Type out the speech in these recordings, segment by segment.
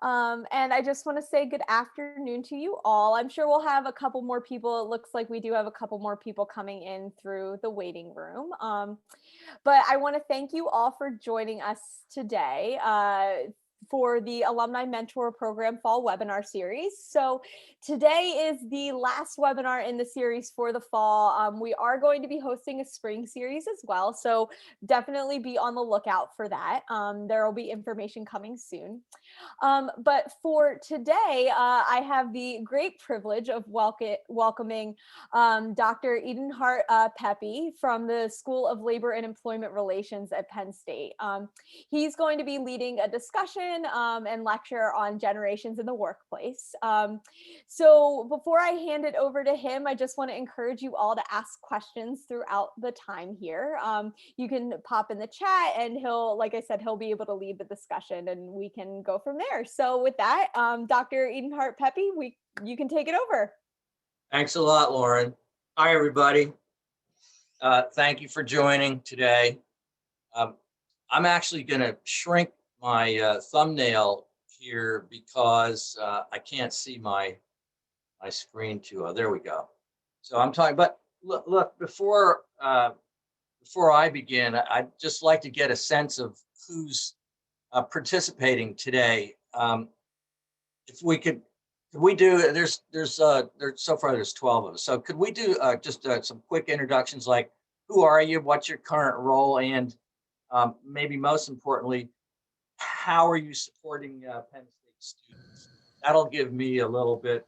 And I just want to say good afternoon to you all. I'm sure we'll have a couple more people. It looks like we do have a couple more people coming in through the waiting room. But I want to thank you all for joining us today. For the Alumni Mentor Program Fall Webinar Series. So today is the last webinar in the series for the fall. We are going to be hosting a spring series as well, so definitely be on the lookout for that. There will be information coming soon. But for today, I have the great privilege of welcoming Dr. Edenhart Pepe from the School of Labor and Employment Relations at Penn State. He's going to be leading a discussion and lecture on generations in the workplace. So before I hand it over to him, I just want to encourage you all to ask questions throughout the time here. You can pop in the chat and he'll, like I said, he'll be able to lead the discussion and we can go from there. So with that, Dr. Edenhart Pepe, you can take it over. Thanks a lot, Lauren. Hi, everybody. Thank you for joining today. I'm actually going to shrink my thumbnail here because I can't see my screen too. There we go. So I'm talking, but look before I begin, I'd just like to get a sense of who's participating today. If we could we do, there's so far there's 12 of us. So could we do just some quick introductions, like who are you, what's your current role, and maybe most importantly, how are you supporting Penn State students? That'll give me a little bit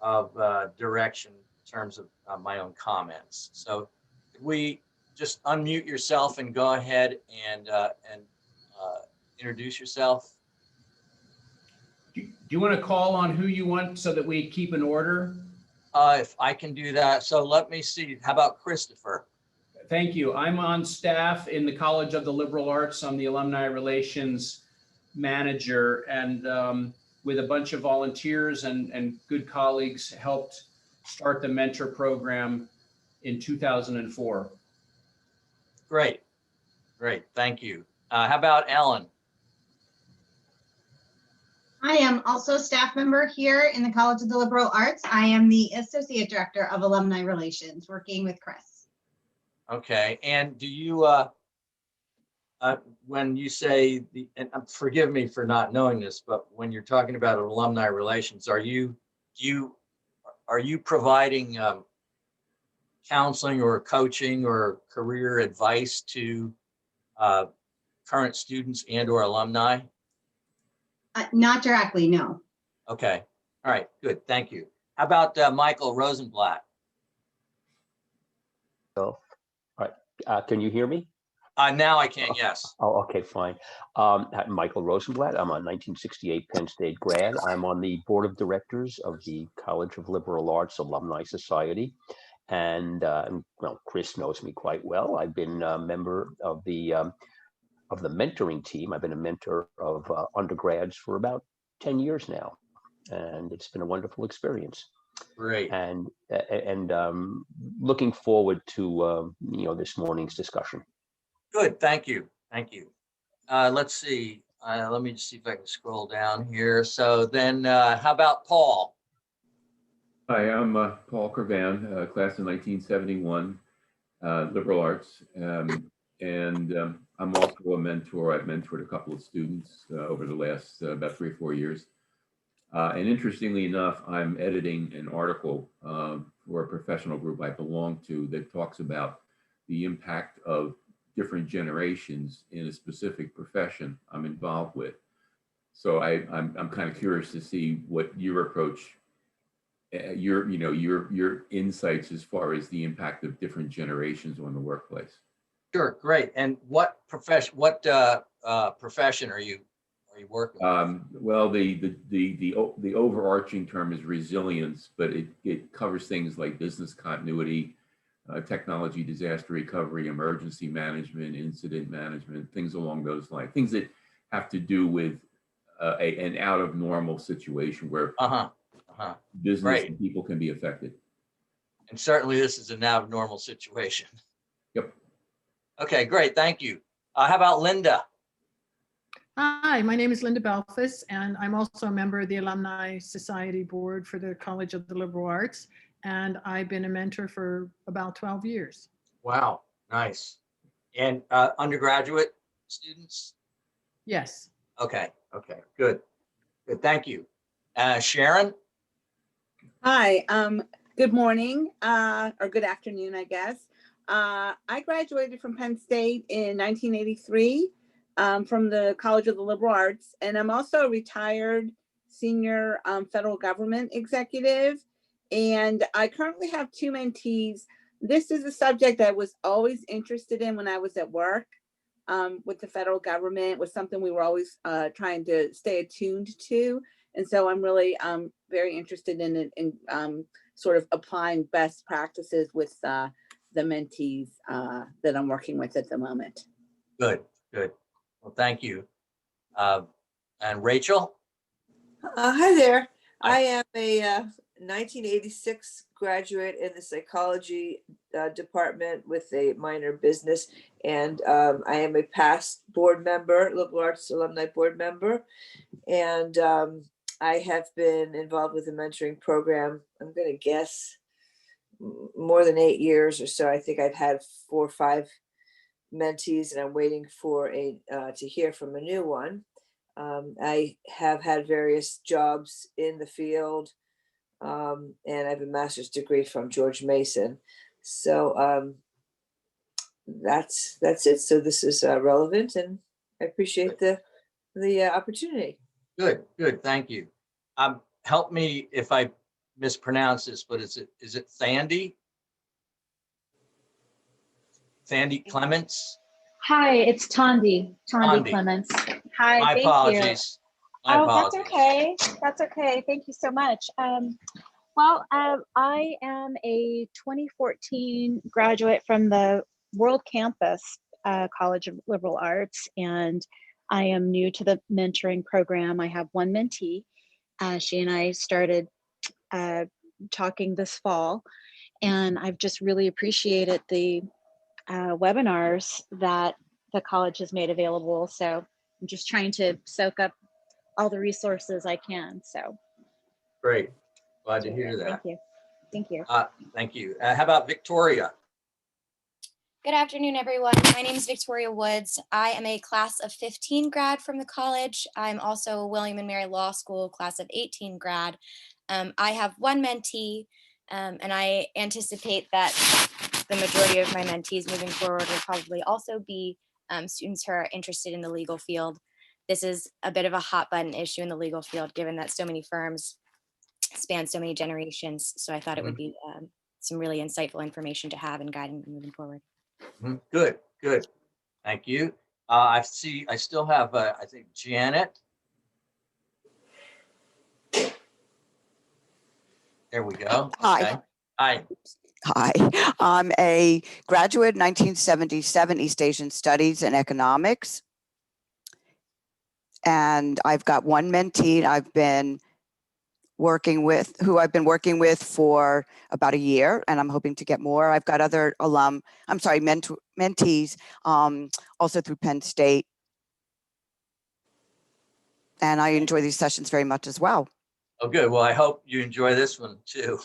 of direction in terms of my own comments. So could we just unmute yourself and go ahead and introduce yourself? Do you want to call on who you want so that we keep an order? If I can do that. So let me see. How about Christopher? Thank you. I'm on staff in the College of the Liberal Arts. I'm the Alumni Relations Manager, and with a bunch of volunteers and good colleagues, helped start the mentor program in 2004. Great. Thank you. How about Ellen? I am also a staff member here in the College of the Liberal Arts. I am the Associate Director of Alumni Relations, working with Chris. Okay, and do you, when you say, and forgive me for not knowing this, but when you're talking about alumni relations, are you providing counseling or coaching or career advice to current students and or alumni? Not directly, no. Okay, all right, good, thank you. How about Michael Rosenblatt? So, all right, can you hear me? Now I can, yes. Oh, okay, fine. Michael Rosenblatt, I'm a 1968 Penn State grad. I'm on the board of directors of the College of Liberal Arts Alumni Society. And well, Chris knows me quite well. I've been a member of the mentoring team. I've been a mentor of undergrads for about 10 years now, and it's been a wonderful experience. Great. And looking forward to this morning's discussion. Good, thank you. Let's see. Let me just see if I can scroll down here. So then, how about Paul? Hi, I'm Paul Curvan, class of 1971, liberal arts, and I'm also a mentor. I've mentored a couple of students over the last about 3 or 4 years. And interestingly enough, I'm editing an article for a professional group I belong to that talks about the impact of different generations in a specific profession I'm involved with. So I'm kind of curious to see what your approach, your insights as far as the impact of different generations on the workplace. Sure, great. And what profession are you working with? Well, the overarching term is resilience, but it covers things like business continuity, technology, disaster recovery, emergency management, incident management, things along those lines, things that have to do with an out of normal situation where business right. and people can be affected. And certainly this is an out of normal situation. Yep. Okay, great, thank you. How about Linda? Hi, my name is Linda Belfus, and I'm also a member of the Alumni Society Board for the College of the Liberal Arts, and I've been a mentor for about 12 years. Wow, nice. And undergraduate students? Yes. Okay, okay, good. Good, thank you. Sharon? Hi, good morning, or good afternoon, I guess. I graduated from Penn State in 1983 from the College of the Liberal Arts, and I'm also a retired senior federal government executive. And I currently have two mentees. This is a subject I was always interested in when I was at work with the federal government, was something we were always trying to stay attuned to. And so I'm really very interested in sort of applying best practices with the mentees that I'm working with at the moment. Good, good. Well, thank you. And Rachel? Hi there. Hi. I am a 1986 graduate in the psychology department with a minor business, and I am a past board member, Liberal Arts Alumni Board member, and I have been involved with the mentoring program, I'm going to guess more than 8 years or so. I think I've had 4 or 5 mentees, and I'm waiting for to hear from a new one. I have had various jobs in the field, and I have a master's degree from George Mason. So that's it. So this is relevant, and I appreciate the opportunity. Good, good, thank you. Help me if I mispronounce this, but is it Sandy? Sandy Clements? Hi, it's Tondi Tondi. Clements. Hi, My thank apologies. you. My Oh, apologies. that's okay. That's okay. Thank you so much. I am a 2014 graduate from the World Campus College of Liberal Arts, and I am new to the mentoring program. I have one mentee. She and I started talking this fall, and I've just really appreciated the webinars that the college has made available. So I'm just trying to soak up all the resources I can. So Great. Glad to hear that. Thank you. Thank you. Thank you. How about Victoria? Good afternoon, everyone. My name is Victoria Woods. I am a class of 15 grad from the college. I'm also a William and Mary Law School class of 18 grad. I have one mentee, and I anticipate that the majority of my mentees moving forward will probably also be students who are interested in the legal field. This is a bit of a hot button issue in the legal field, given that so many firms span so many generations. So I thought it would be some really insightful information to have in guiding moving forward. Good, good. Thank you. I still have, I think, Janet. There we go. Hi. Okay. Hi. Hi, I'm a graduate 1977 East Asian Studies and Economics. And I've got one mentee I've been working with, for about a year, and I'm hoping to get more. I've got other mentees, also through Penn State. And I enjoy these sessions very much as well. Oh, good. Well, I hope you enjoy this one too.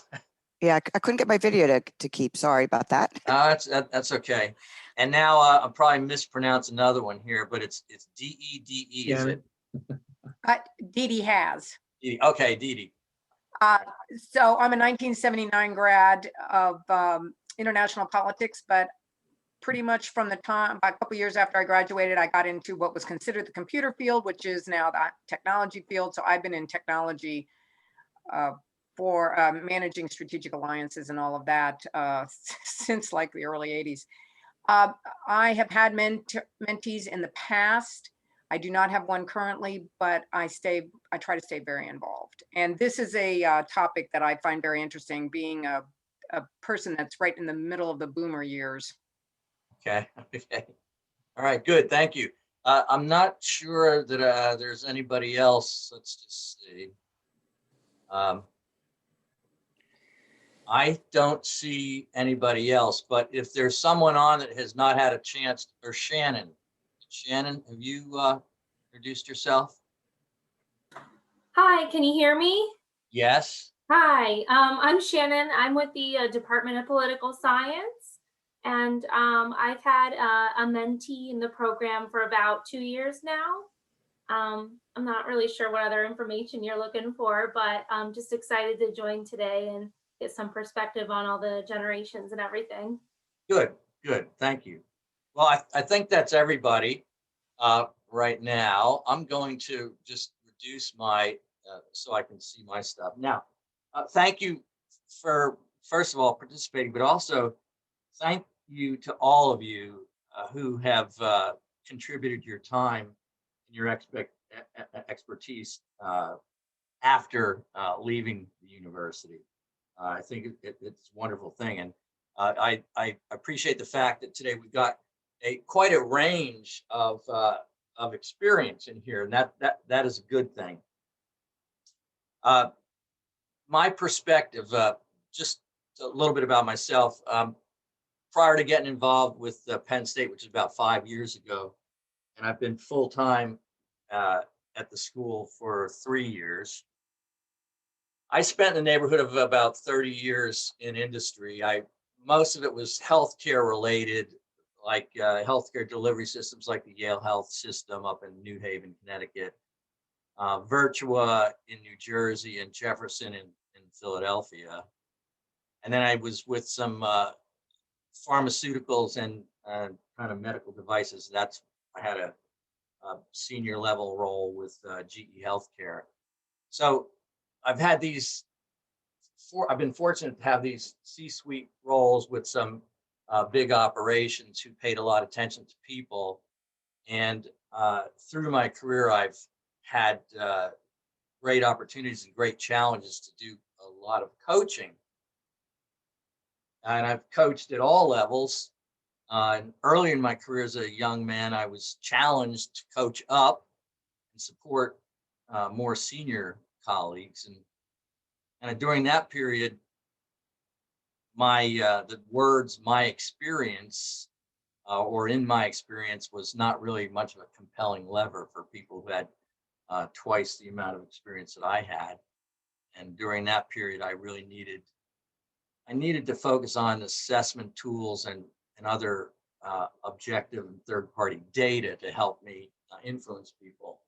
Yeah, I couldn't get my video to keep. Sorry about that. That's okay. And now I'll probably mispronounce another one here, but it's D-E-D-E, is it? Dee Dee has. Okay, Dee. So I'm a 1979 grad of international politics, but pretty much from the time, about a couple years after I graduated, I got into what was considered the computer field, which is now the technology field. So I've been in technology for managing strategic alliances and all of that since like the early 80s. I have had mentees in the past. I do not have one currently, but I try to stay very involved. And this is a topic that I find very interesting, being a person that's right in the middle of the boomer years. Okay. Okay. All right. Good. Thank you. I'm not sure that there's anybody else. Let's just see. I don't see anybody else, but if there's someone on that has not had a chance, or Shannon, have you introduced yourself? Hi, can you hear me? Yes. Hi, I'm Shannon. I'm with the Department of Political Science, and I've had a mentee in the program for about 2 years now. I'm not really sure what other information you're looking for, but I'm just excited to join today and get some perspective on all the generations and everything. Good, good. Thank you. Well, I think that's everybody right now. I'm going to just reduce my, so I can see my stuff. Now, thank you for, first of all, participating, but also thank you to all of you who have contributed your time and your expertise after leaving the university. I think it's a wonderful thing. And I appreciate the fact that today we've got quite a range of experience in here, and that is a good thing. My perspective, just a little bit about myself. Prior to getting involved with Penn State, which is about 5 years ago, and I've been full time at the school for 3 years. I spent in the neighborhood of about 30 years in industry. Most of it was healthcare related, like healthcare delivery systems like the Yale Health System up in New Haven, Connecticut, Virtua in New Jersey, and Jefferson in Philadelphia. And then I was with some pharmaceuticals and kind of medical devices. I had a senior level role with GE Healthcare. So I've had I've been fortunate to have these C-suite roles with some big operations who paid a lot of attention to people. And through my career, I've had great opportunities and great challenges to do a lot of coaching. And I've coached at all levels. And early in my career as a young man, I was challenged to coach up and support more senior colleagues. And during that period, the words "my experience" or "in my experience" was not really much of a compelling lever for people who had twice the amount of experience that I had. And during that period, I really needed to focus on assessment tools and other objective and third-party data to help me influence people.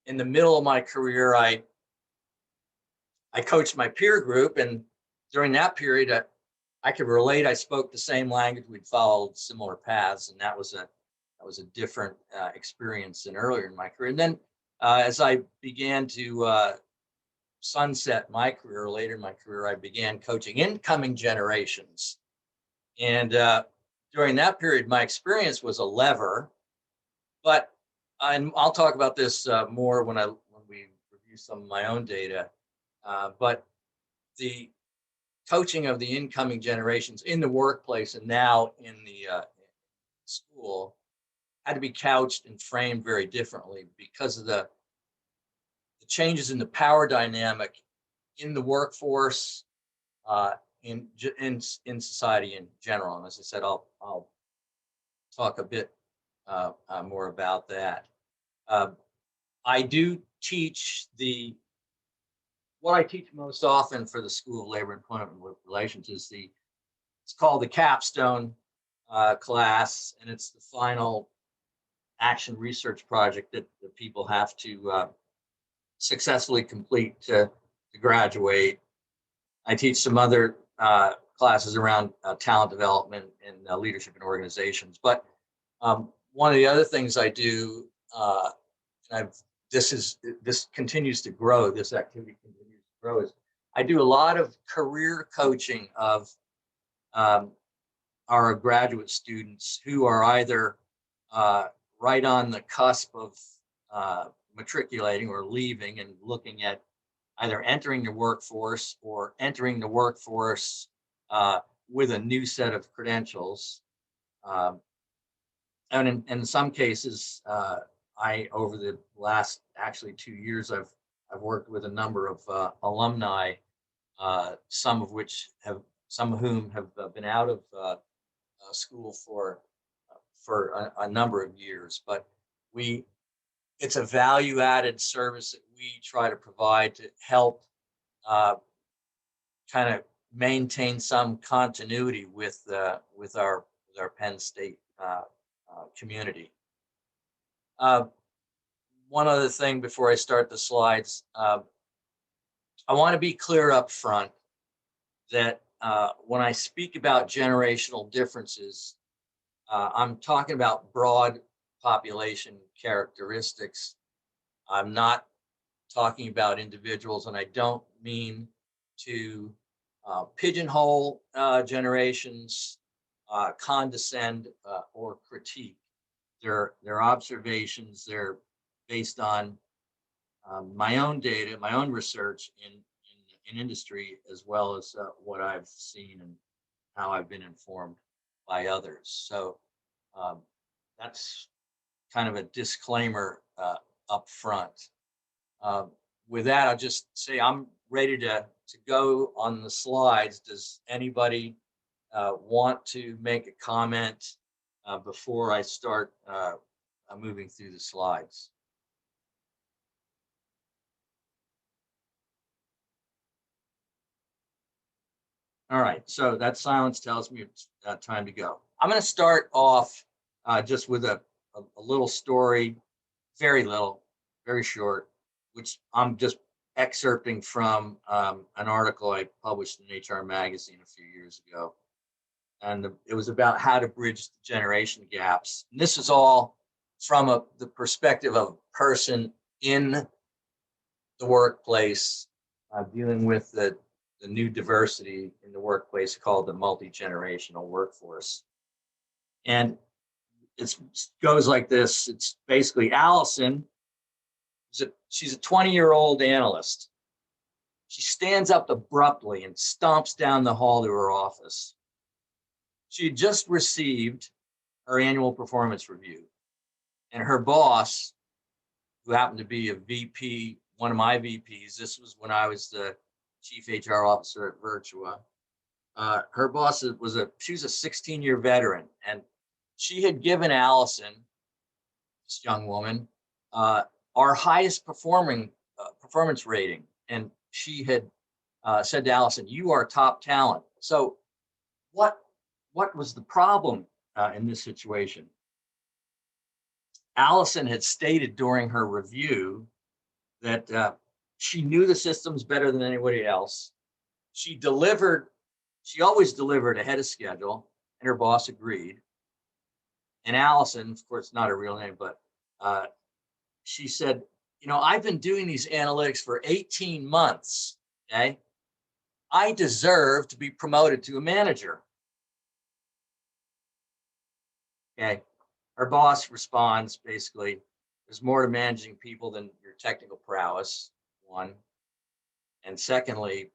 In the middle of my career, I coached my peer group, and during that period, I could relate. I spoke the same language. We'd followed similar paths, and that was a different experience than earlier in my career. And then as I began to sunset my career, later in my career, I began coaching incoming generations. And during that period, my experience was a lever, but I'll talk about this more when we review some of my own data. But the coaching of the incoming generations in the workplace and now in the school had to be couched and framed very differently because of the changes in the power dynamic in the workforce, in society in general. And as I said, I'll talk a bit more about that. I do teach what I teach most often for the School of Labor, Employment, and Work Relations is it's called the capstone class, and it's the final action research project that people have to successfully complete to graduate. I teach some other classes around talent development and leadership in organizations. But one of the other things I do, and this continues to grow, this activity continues to grow, is I do a lot of career coaching of our graduate students who are either right on the cusp of matriculating or leaving and looking at either entering the workforce or entering the workforce with a new set of credentials. And in some cases, over the last actually 2 years, I've worked with a number of alumni, some of whom have been out of school for a number of years. But we it's a value-added service that we try to provide to help kind of maintain some continuity with our Penn State community. One other thing before I start the slides, I want to be clear up front that when I speak about generational differences, I'm talking about broad population characteristics. I'm not talking about individuals, and I don't mean to pigeonhole generations, condescend, or critique. They're observations. They're based on my own data, my own research in industry, as well as what I've seen and how I've been informed by others. So that's kind of a disclaimer up front. With that, I'll just say I'm ready to go on the slides. Does anybody want to make a comment before I start moving through the slides? All right, so that silence tells me it's time to go. I'm going to start off just with a little story, very little, very short, which I'm just excerpting from an article I published in HR Magazine a few years ago. And it was about how to bridge the generation gaps. And this is all from the perspective of a person in the workplace dealing with the new diversity in the workplace called the multi-generational workforce. And it goes like this. It's basically Allison. She's a 20-year-old analyst. She stands up abruptly and stomps down the hall to her office. She had just received her annual performance review, and her boss, who happened to be a VP, one of my VPs, this was when I was the chief HR officer at Virtua. Her boss she was a 16-year veteran, and she had given Allison, this young woman, our highest performance rating. And she had said to Allison, "You are top talent." So what was the problem in this situation? Allison had stated during her review that she knew the systems better than anybody else. She always delivered ahead of schedule, and her boss agreed. And Allison, of course, not her real name, but she said, "I've been doing these analytics for 18 months, okay? I deserve to be promoted to a manager." Okay. Her boss responds basically, "There's more to managing people than your technical prowess, one. And secondly,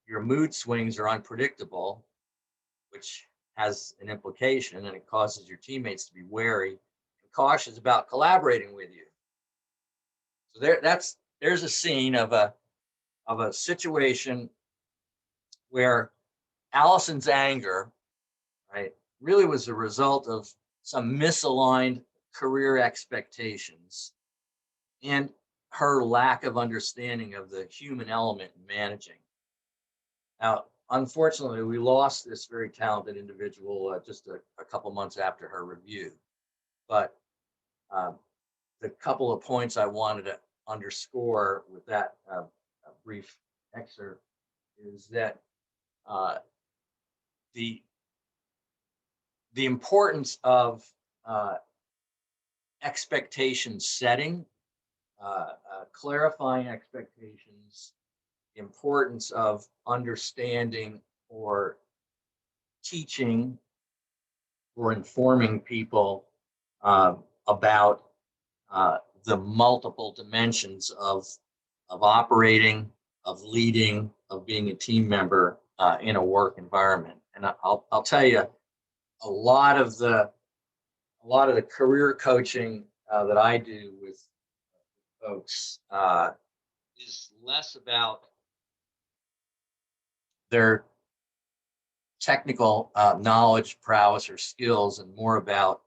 your mood swings are unpredictable, which has an implication, and it causes your teammates to be wary and cautious about collaborating with you." So there's a scene of a situation where Allison's anger, right, really was a result of some misaligned career expectations and her lack of understanding of the human element in managing. Now, unfortunately, we lost this very talented individual just a couple months after her review. But the couple of points I wanted to underscore with that brief excerpt is that the importance of expectation setting, clarifying expectations, the importance of understanding or teaching or informing people about the multiple dimensions of operating, of leading, of being a team member in a work environment. And I'll tell you, a lot of the career coaching that I do with folks is less about their technical knowledge, prowess, or skills, and more about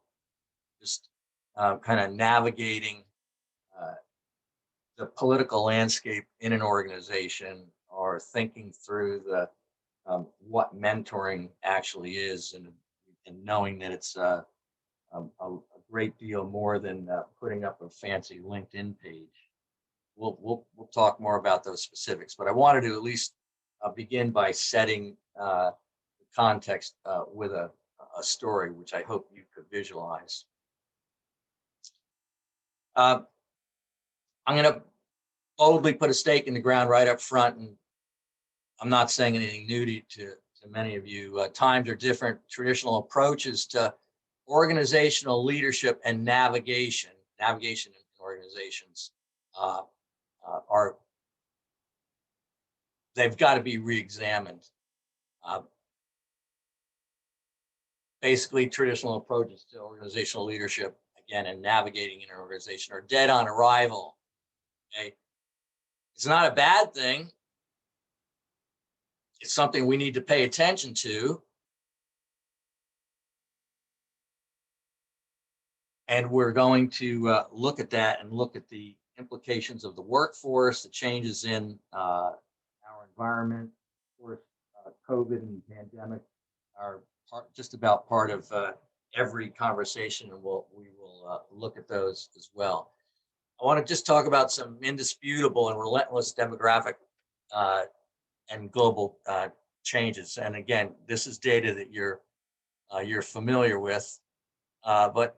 just kind of navigating the political landscape in an organization, or thinking through the what mentoring actually is, and knowing that it's a great deal more than putting up a fancy LinkedIn page. We'll talk more about those specifics, but I wanted to at least begin by setting the context with a story, which I hope you could visualize. I'm going to boldly put a stake in the ground right up front, and I'm not saying anything new to many of you. Times are different. Traditional approaches to organizational leadership and navigation in organizations are, they've got to be re-examined. Basically, traditional approaches to organizational leadership, again, and navigating an organization, are dead on arrival. Okay, it's not a bad thing. It's something we need to pay attention to. And we're going to look at that and look at the implications of the workforce, the changes in our environment. Of course, COVID and the pandemic are just about part of every conversation, and we will look at those as well. I want to just talk about some indisputable and relentless demographic and global changes. And again, this is data that you're familiar with, but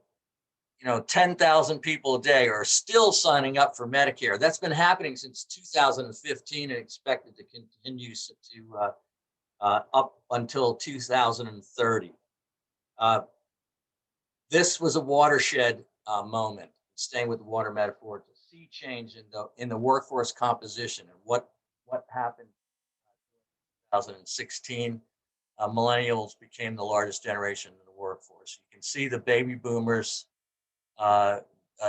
10,000 people a day are still signing up for Medicare. That's been happening since 2015 and expected to continue to up until 2030. This was a watershed moment, staying with the water metaphor, to see change in the workforce composition. And what happened in 2016, millennials became the largest generation in the workforce. You can see the baby boomers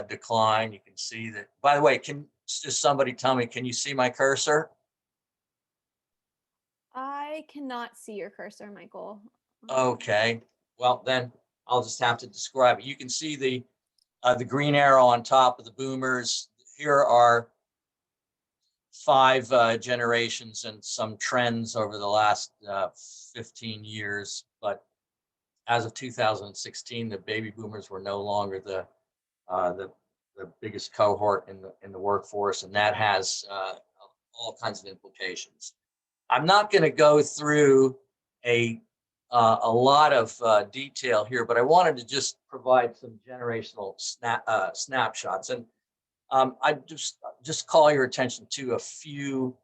decline. You can see that. By the way, can just somebody tell me, can you see my cursor? I cannot see your cursor, Michael. Okay, well then I'll just have to describe it. You can see the green arrow on top of the boomers. Here are 5 generations and some trends over the last 15 years. But as of 2016, the baby boomers were no longer the biggest cohort in the workforce, and that has all kinds of implications. I'm not going to go through a lot of detail here, but I wanted to just provide some generational snapshots, and I just call your attention to a few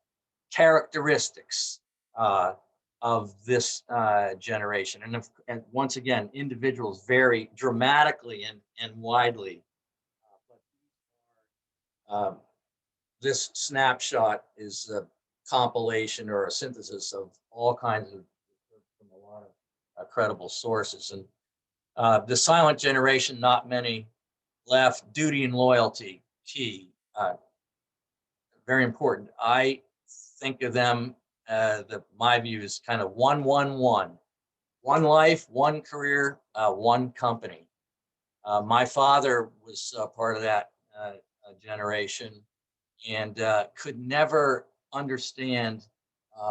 characteristics of this generation, and once again, individuals vary dramatically and widely. This snapshot is a compilation or a synthesis of all kinds of, from a lot of credible sources. And the silent generation, not many left. Duty and loyalty, key, very important. I think of them, my view is kind of 1-1-1. One life, one career, one company. My father was part of that generation, and could never understand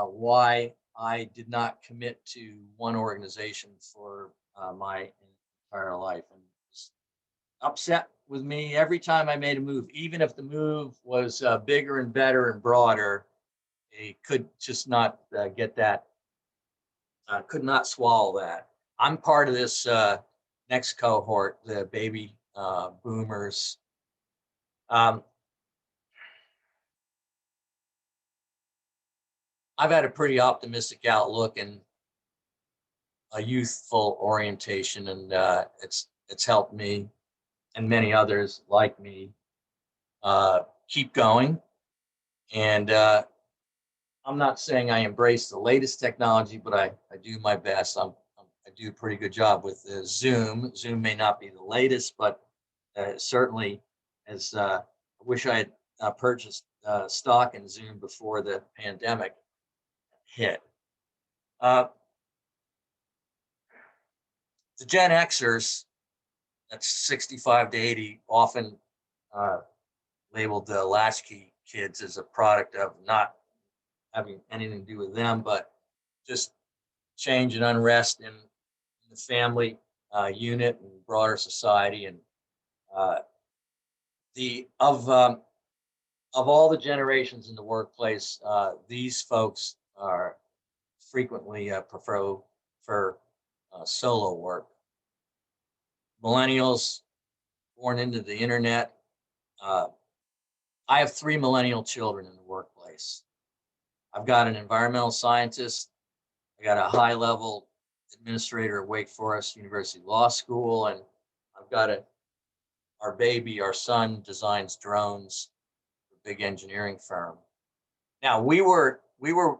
why I did not commit to one organization for my entire life, and was upset with me every time I made a move, even if the move was bigger and better and broader. He could just not get that, could not swallow that. I'm part of this next cohort, the baby boomers. I've had a pretty optimistic outlook and a youthful orientation, and it's helped me and many others like me keep going. And I'm not saying I embrace the latest technology, but I do my best. I do a pretty good job with Zoom. Zoom may not be the latest, but certainly, as I wish I had purchased stock in Zoom before the pandemic hit. The Gen Xers, that's 65 to 80, often labeled the latchkey kids as a product of not having anything to do with them, but just change and unrest in the family unit and broader society. And uh, the of all the generations in the workplace, these folks are frequently prefer for solo work. Millennials born into the internet. Uh, I have 3 millennial children in the workplace. I've got an environmental scientist. I got a high level administrator at Wake Forest University Law School, and I've got our baby, our son designs drones for a big engineering firm. Now we were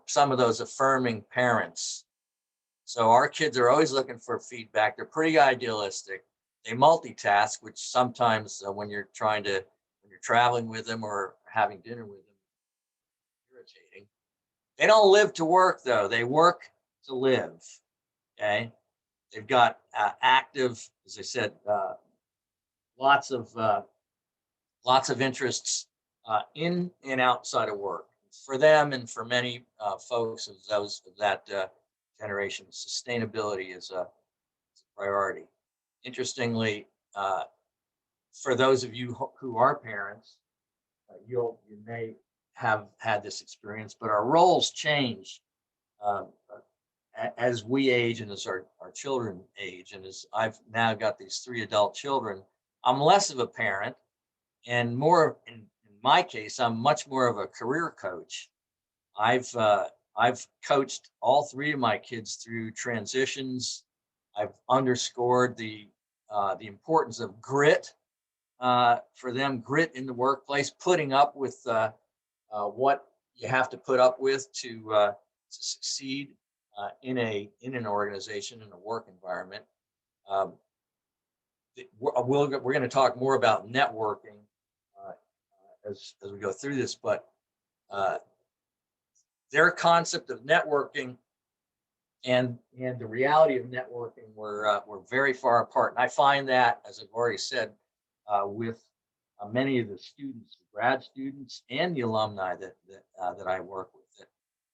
some of those affirming parents. So our kids are always looking for feedback. They're pretty idealistic. They multitask, which sometimes when you're traveling with them or having dinner with them, irritating. They don't live to work though. They work to live. Okay. They've got active, as I said, lots of interests in and outside of work. For them and for many folks of that generation, sustainability is a priority. Interestingly, for those of you who are parents, you may have had this experience, but our roles change as we age and as our children age. And as I've now got these 3 adult children, I'm less of a parent and more, in my case, I'm much more of a career coach. I've coached all 3 of my kids through transitions. I've underscored the importance of grit for them, grit in the workplace, putting up with what you have to put up with to succeed in an organization, in a work environment. We're going to talk more about networking as we go through this, but their concept of networking and the reality of networking were very far apart. And I find that, as I've already said, with many of the students, the grad students, and the alumni that I work with.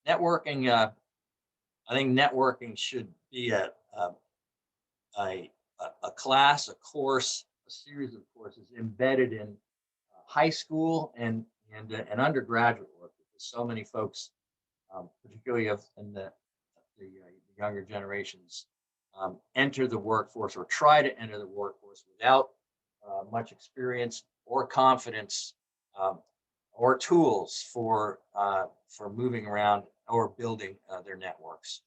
That networking, I think networking should be a class, a course, a series of courses embedded in high school and undergraduate work, because so many folks, particularly in the younger generations, enter the workforce or try to enter the workforce without much experience or confidence or tools for moving around or building their networks.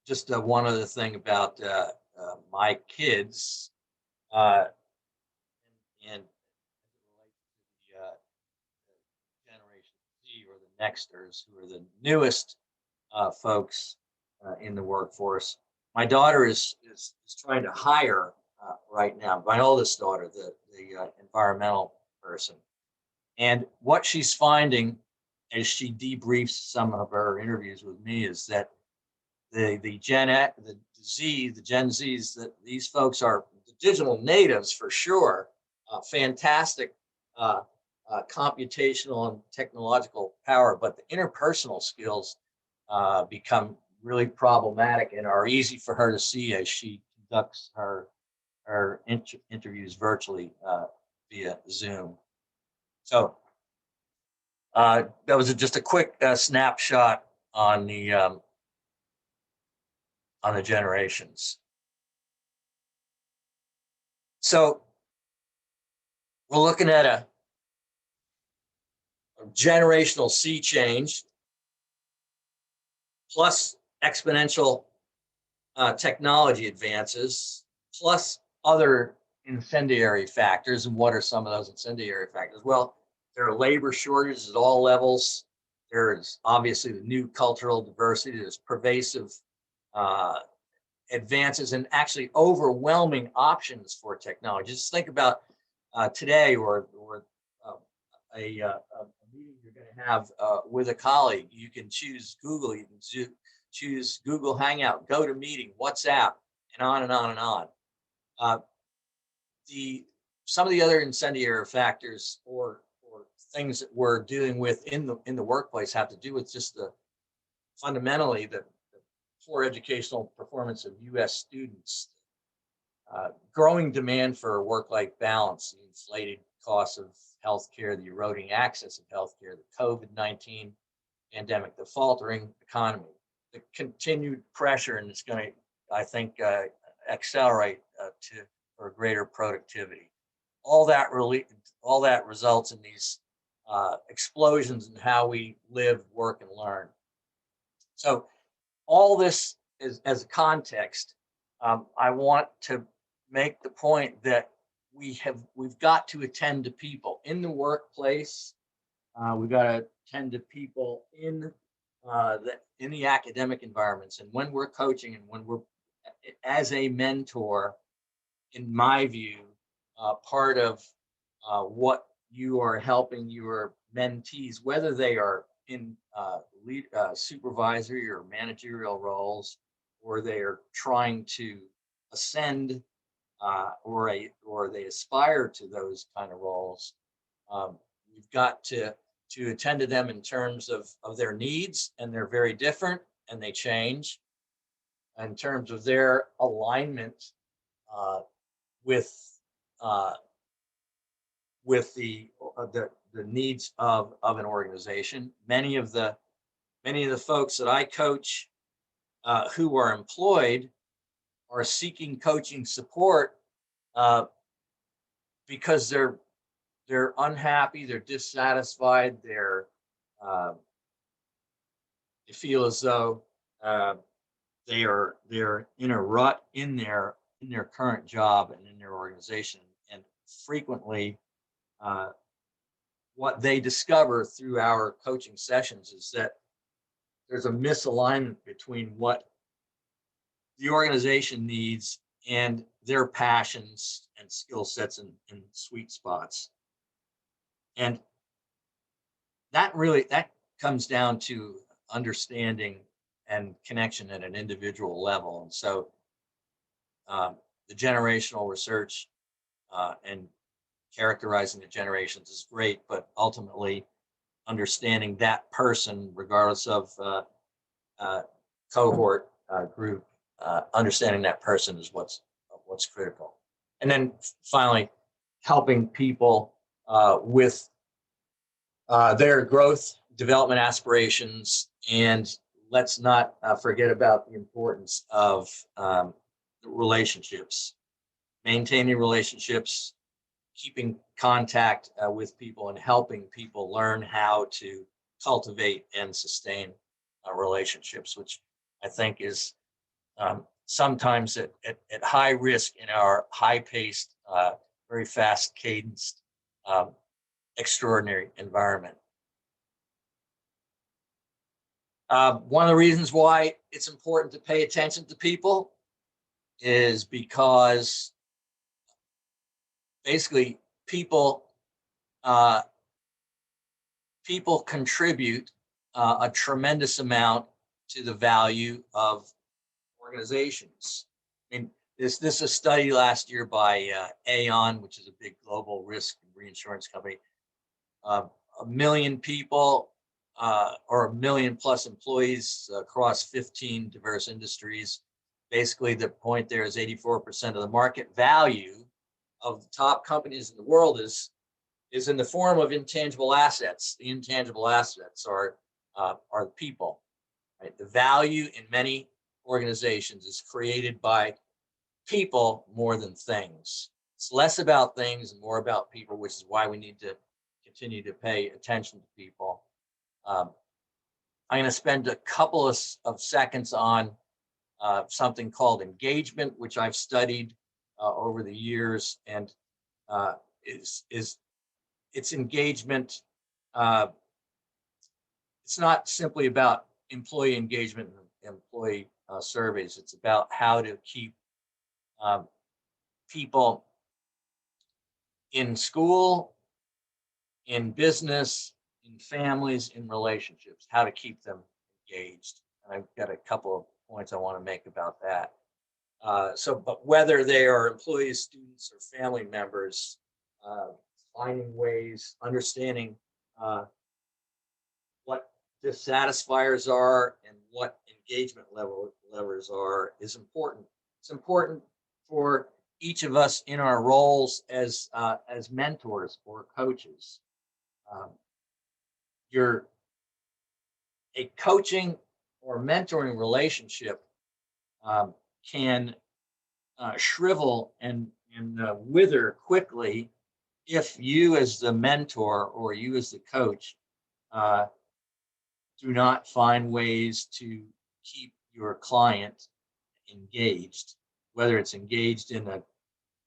Just one other thing about my kids, and Generation Z, or the Nexters, who are the newest folks in the workforce. My daughter is trying to hire right now. My oldest daughter, the environmental person, and what she's finding as she debriefs some of her interviews with me is that the Gen Zs, that these folks are digital natives for sure, fantastic computational and technological power, but the interpersonal skills become really problematic and are easy for her to see as she conducts her interviews virtually via Zoom. So that was just a quick snapshot on the generations. So we're looking at a generational sea change plus exponential technology advances plus other incendiary factors. And what are some of those incendiary factors? Well, there are labor shortages at all levels. There's obviously the new cultural diversity. There's pervasive advances and actually overwhelming options for technology. Just think about today or a meeting you're going to have with a colleague. You can choose Google, you can choose Google Hangout, GoToMeeting, WhatsApp, and on and on and on. The some of the other incendiary factors or things that we're dealing with in the workplace have to do with just fundamentally the poor educational performance of U.S. students, growing demand for work-life balance, the inflated costs of healthcare, the eroding access of healthcare, the COVID-19 pandemic, the faltering economy, the continued pressure, and it's going to, I think, accelerate for greater productivity. All that results in these explosions in how we live, work, and learn. So all this is as a context. I want to make the point that we've got to attend to people in the workplace. We've got to attend to people in the academic environments, and when we're coaching and when we're as a mentor, in my view, part of what you are helping your mentees, whether they are in supervisory or managerial roles, or they are trying to ascend, or they aspire to those kind of roles. We've got to attend to them in terms of their needs, and they're very different and they change. In terms of their alignment with the needs of an organization. Many of the folks that I coach who are employed are seeking coaching support because they're unhappy, they're dissatisfied, they feel as though they're in a rut in their current job and in their organization, and frequently what they discover through our coaching sessions is that there's a misalignment between what the organization needs and their passions and skill sets and sweet spots. And that comes down to understanding and connection at an individual level. And so the generational research and characterizing the generations is great, but ultimately understanding that person, regardless of cohort group, understanding that person is what's critical. And then finally, helping people with their growth, development aspirations, and let's not forget about the importance of relationships, maintaining relationships, keeping contact with people, and helping people learn how to cultivate and sustain relationships, which I think is sometimes at high risk in our high-paced, very fast-cadenced, extraordinary environment. One of the reasons why it's important to pay attention to people is because basically people contribute a tremendous amount to the value of organizations. I mean, this is a study last year by Aon, which is a big global risk and reinsurance company. 1 million people or 1 million plus employees across 15 diverse industries. Basically, the point there is 84% of the market value of the top companies in the world is in the form of intangible assets. The intangible assets are the people. Right? The value in many organizations is created by people more than things. It's less about things and more about people, which is why we need to continue to pay attention to people. I'm going to spend a couple of seconds on something called engagement, which I've studied over the years, and it's engagement. It's not simply about employee engagement and employee surveys. It's about how to keep people in school, in business, in families, in relationships, how to keep them engaged. And I've got a couple of points I want to make about that. But whether they are employees, students, or family members, finding ways, understanding what dissatisfiers are and what engagement levers are is important. It's important for each of us in our roles as mentors or coaches. Um, your a coaching or mentoring relationship can shrivel and wither quickly if you as the mentor or you as the coach uh, do not find ways to keep your client engaged, whether it's engaged in a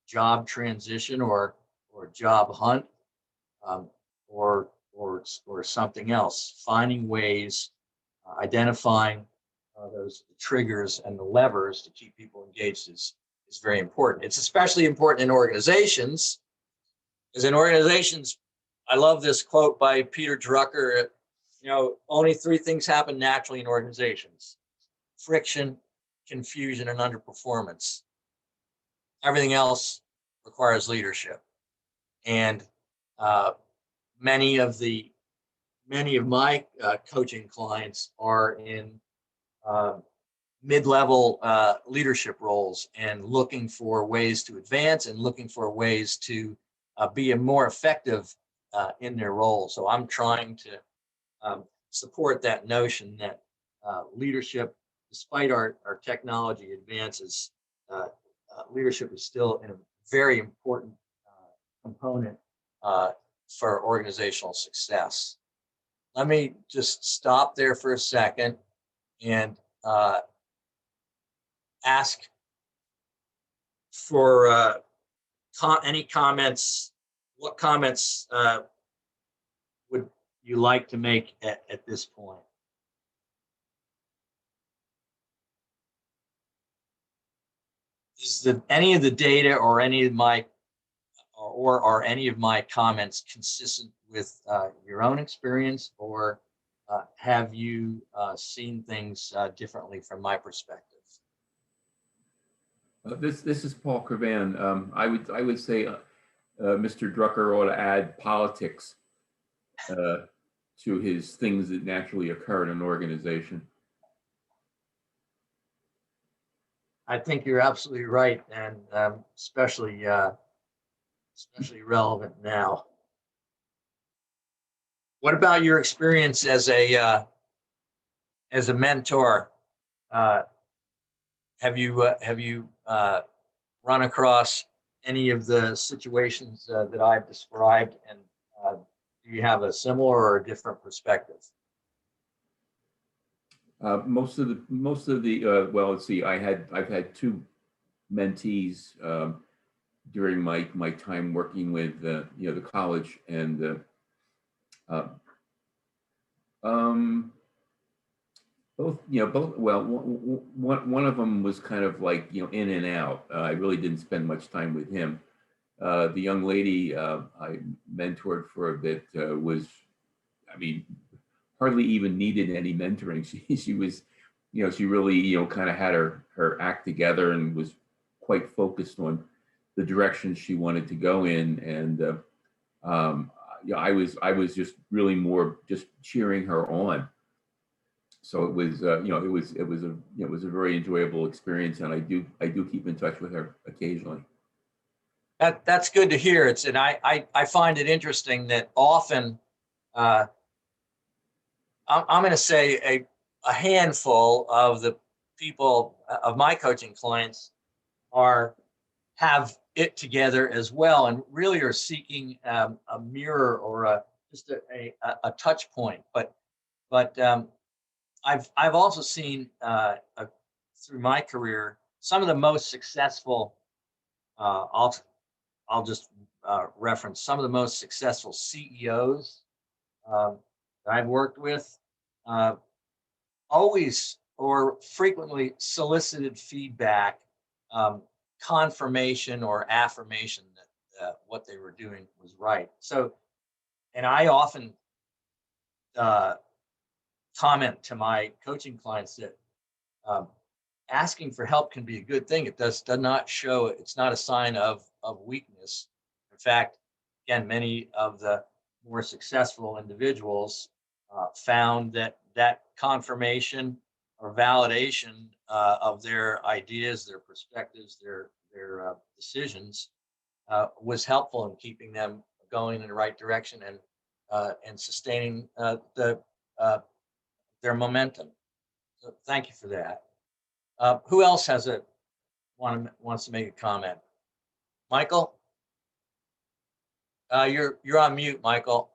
job transition or job hunt, um, or something else. Finding ways, identifying those triggers and the levers to keep people engaged is very important. It's especially important in organizations, because in organizations, I love this quote by Peter Drucker. Only three things happen naturally in organizations: friction, confusion, and underperformance. Everything else requires leadership. And uh, many of my coaching clients are in mid-level leadership roles and looking for ways to advance and looking for ways to be more effective in their role. So I'm trying to support that notion that leadership, despite our technology advances, leadership is still a very important component for organizational success. Let me just stop there for a second and ask for any comments. What comments would you like to make at this point? Is any of the data or any of my or are any of my comments consistent with your own experience, or have you seen things differently from my perspective? This is Paul Kervan. I would say Mr. Drucker ought to add politics to his things that naturally occur in an organization. I think you're absolutely right, and especially relevant now. What about your experience as a mentor? Have you run across any of the situations that I've described, and do you have a similar or a different perspective? Most of the well, let's see. I've had two mentees during my time working with the college, and both well, one of them was kind of like in and out. I really didn't spend much time with him. The young lady I mentored for a bit was, I mean, hardly even needed any mentoring. She was, she really kind of had her act together and was quite focused on the direction she wanted to go in. And I was just really more just cheering her on. So it was it was a very enjoyable experience, and I do keep in touch with her occasionally. That's good to hear. And I find it interesting that often I'm going to say a handful of the people of my coaching clients have it together as well, and really are seeking a mirror or just a touch point. But I've also seen through my career some of the most successful. I'll just reference some of the most successful CEOs that I've worked with. Always or frequently solicited feedback, confirmation or affirmation that what they were doing was right. So, and I often comment to my coaching clients that asking for help can be a good thing. It does not show, it's not a sign of weakness. In fact, again, many of the more successful individuals found that that confirmation or validation of their ideas, their perspectives, their decisions was helpful in keeping them going in the right direction and sustaining uh, their momentum. So thank you for that. Who else has wants to make a comment? Michael, you're on mute, Michael.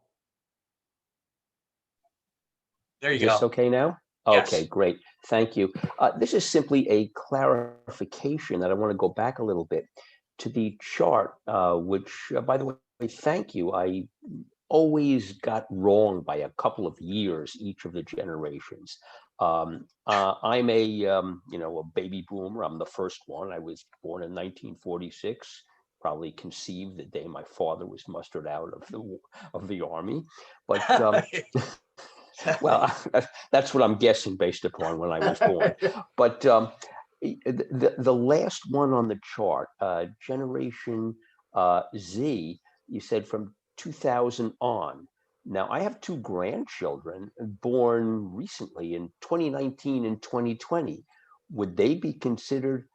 There you Is this go. okay now? Yes. Okay, great. Thank you. This is simply a clarification that I want to go back a little bit to the chart, which, by the way, thank you. I always got wrong by a couple of years, each of the generations. I'm a baby boomer. I'm the first one. I was born in 1946. Probably conceived the day my father was mustered out of the army, but well, that's what I'm guessing based upon when I was born. But the last one on the chart, Generation Z, you said from 2000 on. Now, I have two grandchildren born recently in 2019 and 2020. Would they be considered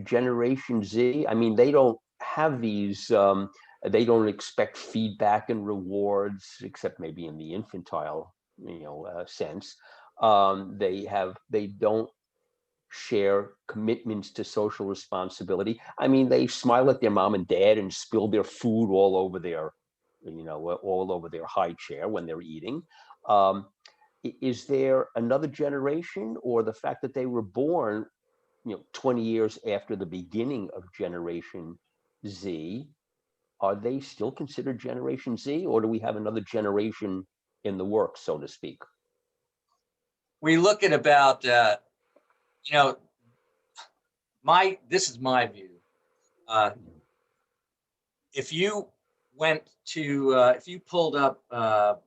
Generation Z? I mean, they don't have these, they don't expect feedback and rewards, except maybe in the infantile sense. They don't share commitments to social responsibility. I mean, they smile at their mom and dad and spill their food all over their high chair when they're eating. Is there another generation, or the fact that they were born 20 years after the beginning of Generation Z, are they still considered Generation Z, or do we have another generation in the works, so to speak? We look at about, this is my view. If you if you pulled up the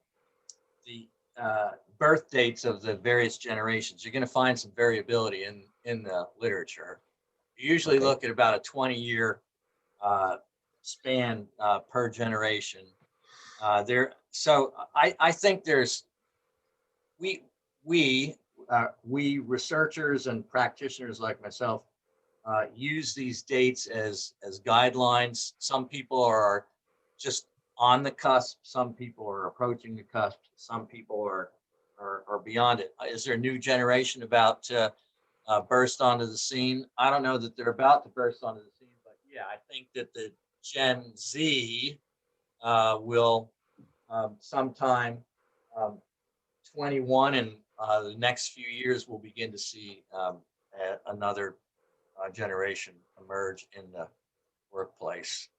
birth dates of the various generations, you're going to find some variability in the literature. You usually look at about a 20-year span per generation. So I think we researchers and practitioners like myself use these dates as guidelines. Some people are just on the cusp. Some people are approaching the cusp. Some people are beyond it. Is there a new generation about to burst onto the scene? I don't know that they're about to burst onto the scene, but yeah, I think that the Gen Z will sometime 21 and the next few years we'll begin to see another generation emerge in the workplace.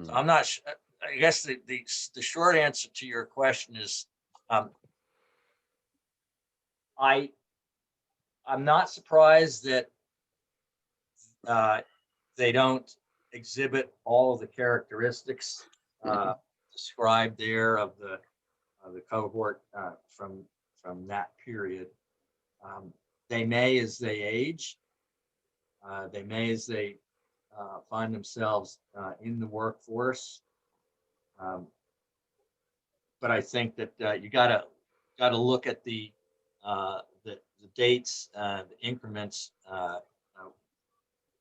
So I'm not sure. I guess the short answer to your question is I'm not surprised that they don't exhibit all of the characteristics described there of the cohort from that period. They may, as they age, they may, as they find themselves in the workforce. But I think that you gotta look at the dates, the increments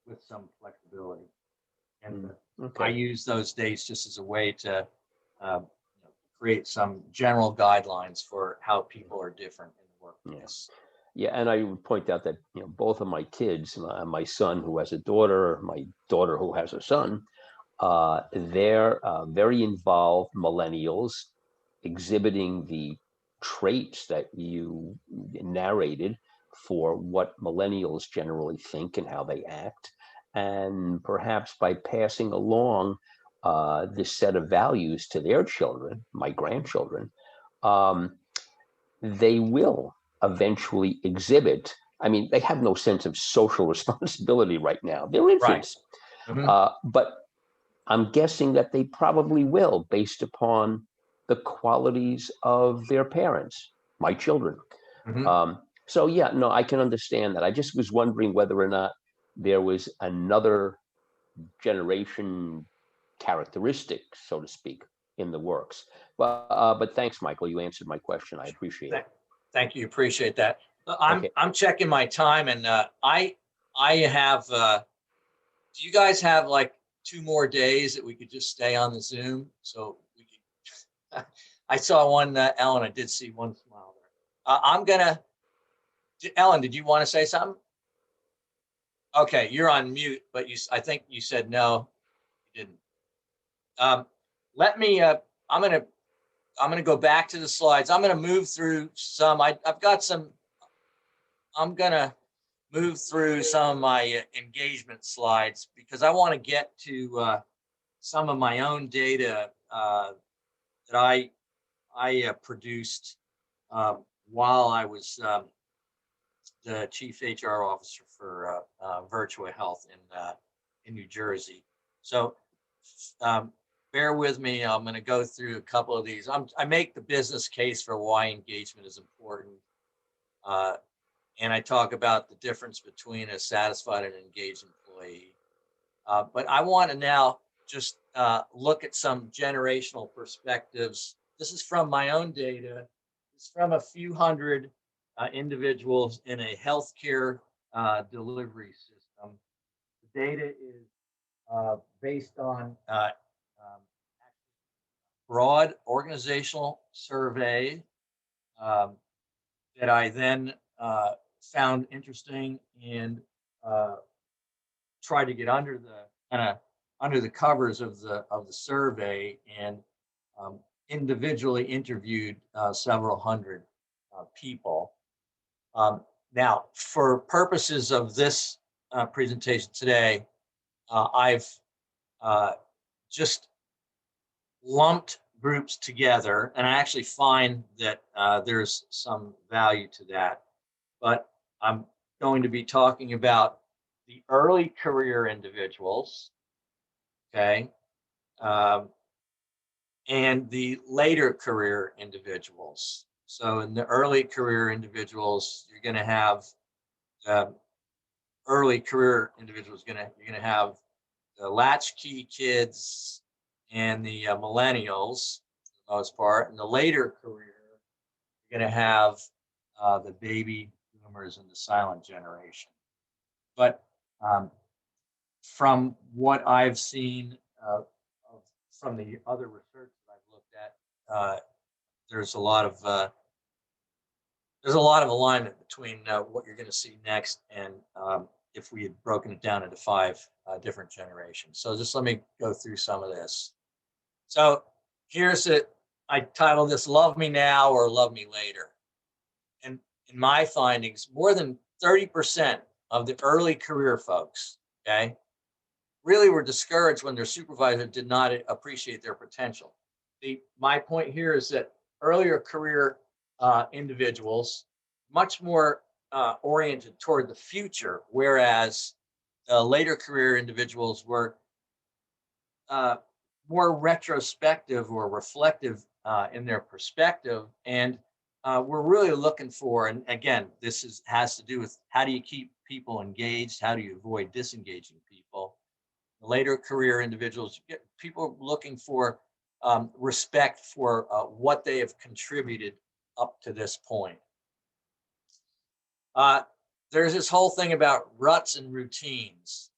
with some flexibility. And I use those dates just as a way to create some general guidelines for how people are different in the workplace. Yes. Yeah, and I would point out that both of my kids, my son who has a daughter, my daughter who has a son, they're very involved millennials, exhibiting the traits that you narrated for what millennials generally think and how they act, and perhaps by passing along this set of values to their children, my grandchildren, they will eventually exhibit. I mean, they have no sense of social responsibility right now. They're infants. Right. But I'm guessing that they probably will, based upon the qualities of their parents, my children. So yeah, no, I can understand that. I just was wondering whether or not there was another generation characteristics, so to speak, in the works. But thanks, Michael. You answered my question. I appreciate it. Thank you. Appreciate that. Okay. I'm checking my time, and I have. Do you guys have like 2 more days that we could just stay on the Zoom? So we could. I saw one, Ellen. I did see one smile there. I'm gonna. Ellen, did you want to say something? Okay, you're on mute, but I think you said no. You didn't. Let me. I'm gonna go back to the slides. I'm gonna move through some. I've got some. I'm gonna move through some of my engagement slides because I want to get to some of my own data that I produced while I was the chief HR officer for Virtua Health in New Jersey. So bear with me. I'm going to go through a couple of these. I make the business case for why engagement is important. And I talk about the difference between a satisfied and engaged employee. But I want to now just look at some generational perspectives. This is from my own data. It's from a few hundred individuals in a healthcare delivery system. The data is based on broad organizational survey that I then found interesting and tried to get under the covers of the survey and individually interviewed several hundred people. Now, for purposes of this presentation today, I've just lumped groups together, and I actually find that there's some value to that. But I'm going to be talking about the early career individuals, okay, and the later career individuals. So in the early career individuals, you're going to have early career individuals. You're going to have the latchkey kids and the millennials for the most part. In the later career, you're going to have the baby boomers and the silent generation. But from what I've seen from the other research that I've looked at, there's a lot of alignment between what you're going to see next and if we had broken it down into 5 different generations. So just let me go through some of this. So here's it. I titled this "Love Me Now or Love Me Later." And in my findings, more than 30% of the early career folks, okay, really were discouraged when their supervisor did not appreciate their potential. My point here is that earlier career individuals much more oriented toward the future, whereas later career individuals were more retrospective or reflective in their perspective, and we're really looking for. And again, this has to do with how do you keep people engaged? How do you avoid disengaging people? Later career individuals, people looking for respect for what they have contributed up to this point. There's this whole thing about ruts and routines,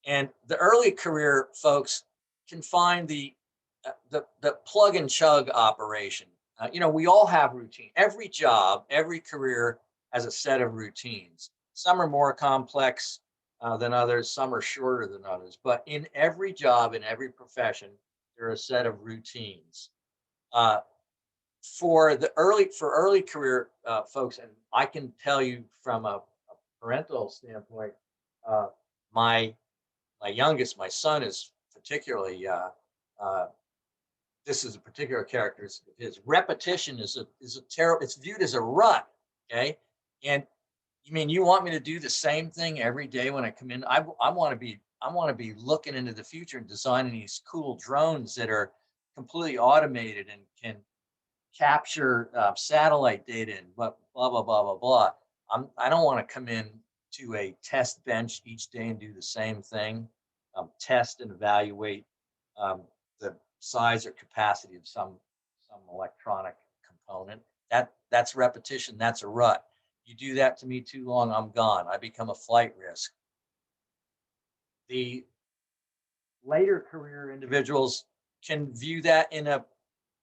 and the early career folks can find the plug and chug operation. We all have routine. Every job, every career has a set of routines. Some are more complex than others. Some are shorter than others. But in every job, in every profession, there are a set of routines. For early career folks, and I can tell you from a parental standpoint, my youngest, my son, is particularly. This is a particular characteristic of his. Repetition is a terrible. It's viewed as a rut. Okay, and you mean you want me to do the same thing every day when I come in? I want to be looking into the future and designing these cool drones that are completely automated and can capture satellite data and blah blah blah blah blah. I don't want to come in to a test bench each day and do the same thing, test and evaluate the size or capacity of some electronic component. That's repetition. That's a rut. You do that to me too long, I'm gone. I become a flight risk. The later career individuals can view that in a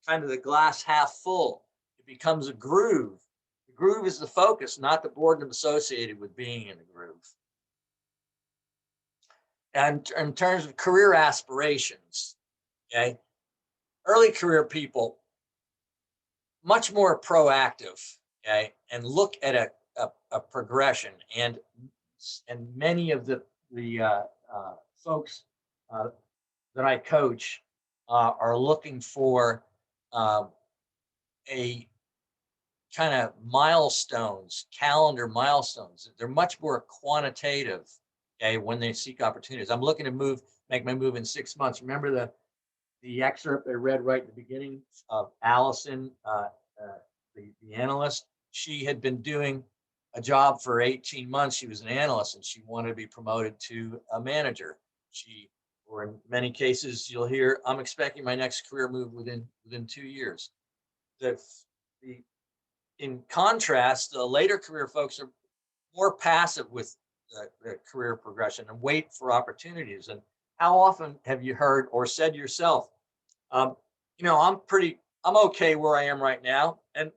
kind of the glass half full. It becomes a groove. The groove is the focus, not the boredom associated with being in a groove. And in terms of career aspirations, okay, early career people, much more proactive, okay, and look at a progression. And many of the folks that I coach are looking for a kind of milestones, calendar milestones. They're much more quantitative, okay, when they seek opportunities. I'm looking to make my move in 6 months. Remember the excerpt I read right at the beginning of Allison, the analyst? She had been doing a job for 18 months. She was an analyst and she wanted to be promoted to a manager. Or in many cases, you'll hear, I'm expecting my next career move within 2 years. In contrast, the later career folks are more passive with the career progression and wait for opportunities. And how often have you heard or said yourself, I'm okay where I am right now. And